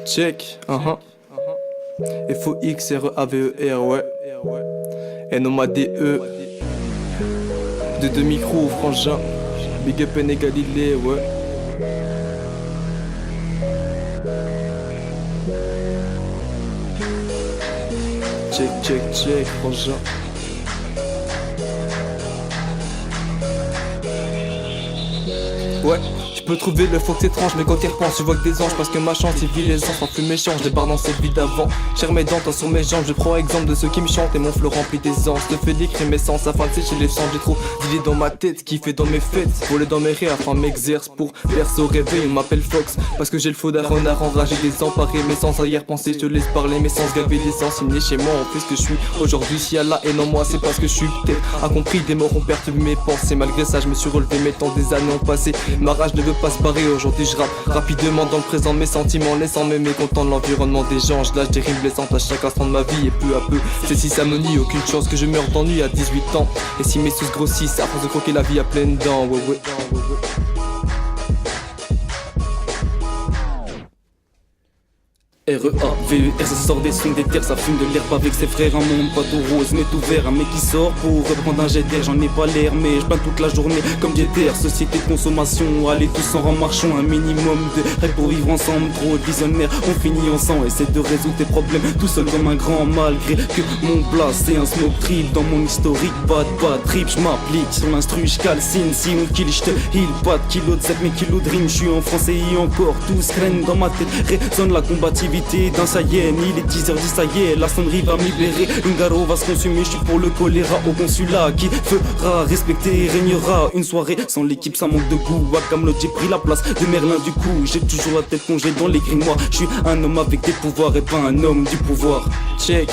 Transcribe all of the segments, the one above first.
Check, F-O-X-R-E-A-V-E-R, ouais. N-O-M-A-D-E. De deux micros, frangin. Big up N et Galilée, ouais. Check, check, check, frangin. Ouais. Tu peux trouver le fox étrange, mais quand t'y repenses, tu vois que des anges. Parce que ma chance, ils vivent les gens sans plus méchant. Je débarque dans cette vie d'avant. Cherche mes dents, toi sur mes jambes. Je prends exemple de ceux qui me chantent. Et mon flot rempli des anges. Je te fais décrire mes sens afin de sécher les cendres. J'ai trop d'idées dans ma tête, kiffer dans mes fêtes. Voler dans mes rêves afin m'exerce pour percer au réveil. On m'appelle Fox parce que j'ai le faux d'un renard enragé, désemparé. Mais sans arrière-pensée, je te laisse parler. Mais sans gaver d'essence, il n'est chez moi. On fait ce que je suis aujourd'hui. Si Allah et non moi, c'est parce que je suis peut-être incompris. Des morts ont perturbé mes pensées. Malgré ça, je me suis relevé. Mes temps des années ont passé. Ma rage ne veut pas se barrer. Aujourd'hui je rappe rapidement dans le présent mes sentiments, laissant mes mécontents de l'environnement des gens. Je lâche des rimes blessantes à chaque instant de ma vie. Et peu à peu c'est si ça me nie, aucune chance que je meure d'ennui à 18 ans. Et si mes sous grossissent à force de croquer la vie à pleines dents, ouais ouais. R-E-A-V-E-R, ça sort des sons des terres, ça fume de l'herbe avec ses frères. Un monde pas tout rose mais tout vert, un mec qui sort pour reprendre un jet d'air. J'en ai pas l'air mais je peins toute la journée comme Jeter. Société de consommation, allez tous en remarchons. Un minimum de règles pour vivre ensemble, trop de visionnaires. On finit ensemble, essaie de résoudre tes problèmes tout seul comme un grand, malgré que mon plat c'est un smoke trip. Dans mon historique, pas trip, je m'applique sur l'instru, je calcine. Si on kill, je te heal, pas de kilo de zep mais kilo de rime. Je suis en français et encore tous craignent dans ma tête, résonne la combativité d'un Sayen. Il est 10h10, ça y est, la sonnerie va me libérer. Une garo va se consumer, je suis pour le choléra au consulat qui fera respecter et régnera. Une soirée sans l'équipe, ça manque de goût. À Camelot, j'ai pris la place de Merlin du coup. J'ai toujours la tête congée dans les grimoires. Je suis un homme avec des pouvoirs et pas un homme du pouvoir. Check,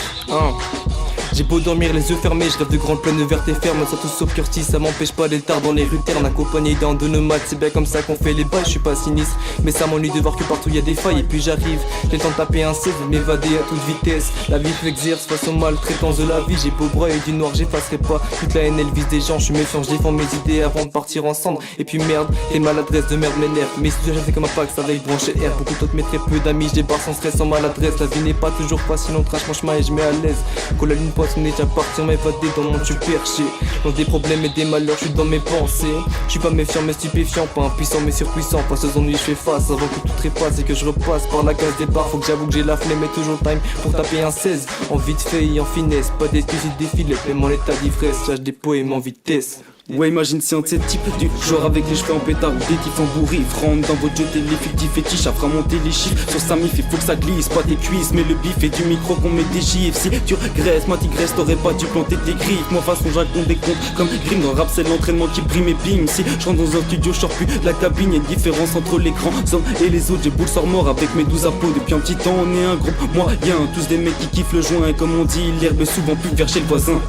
j'ai beau dormir les yeux fermés, je rêve de grandes plaines vertes et fermes. Surtout sauf curtis, ça m'empêche pas d'être tard dans les rues ternes. Accompagné d'un de nomades, c'est bien comme ça qu'on fait les bails. Je suis pas sinistre, mais ça m'ennuie de voir que partout y a des failles. Et puis j'arrive, j'ai le temps de taper un save, de m'évader à toute vitesse. La vie m'exerce face aux maltraitances de la vie. J'ai beau bras et du noir, j'effacerai pas toute la haine, elle vise des gens. Je suis méfiant, je défends mes idées avant de partir en cendres. Et puis merde, les maladresses de merde m'énervent. Mais si je fais comme un fax avec branché R. Beaucoup d'autres mais très peu d'amis, je débarque sans stress, sans maladresse. La vie n'est pas toujours facile, on trace mon chemin et je mets à l'aise. Quand la lune poisse, on est déjà parti, on m'évader dans mon tube perché. Dans des problèmes et des malheurs, je suis dans mes pensées. Je suis pas méfiant mais stupéfiant, pas impuissant mais surpuissant. Face aux ennuis je fais face avant que tout trépasse et que je repasse par la case départ. Faut que j'avoue que j'ai la flemme et toujours time pour taper un 16. En vite fait et en finesse, pas d'excuses et défilé. Même mon état d'ivresse, lâche des poèmes en vitesse. Ouais, imagine si un de ces types du genre avec les cheveux en pétard ou des tifs en bourri rentre dans votre jeu téléfictif fétiche à fera monter les chiffres sur sa mif. Il faut que ça glisse, pas tes cuisses mais le bif et du micro qu'on met des gifs. Si tu regresses, ma tigresse, t'aurais pas dû planter tes griffes. Moi façon j'accomple des comptes comme Grim dans rap, c'est l'entraînement qui brime et bim. Si je rentre dans un studio, je sors plus la cabine. Y'a une différence entre les grands hommes et les autres. J'ai boule sort mort avec mes 12 apôts. Depuis un petit temps on est un groupe moyen, tous des mecs qui kiffent le joint. Et comme on dit, l'herbe est souvent plus vers chez le voisin.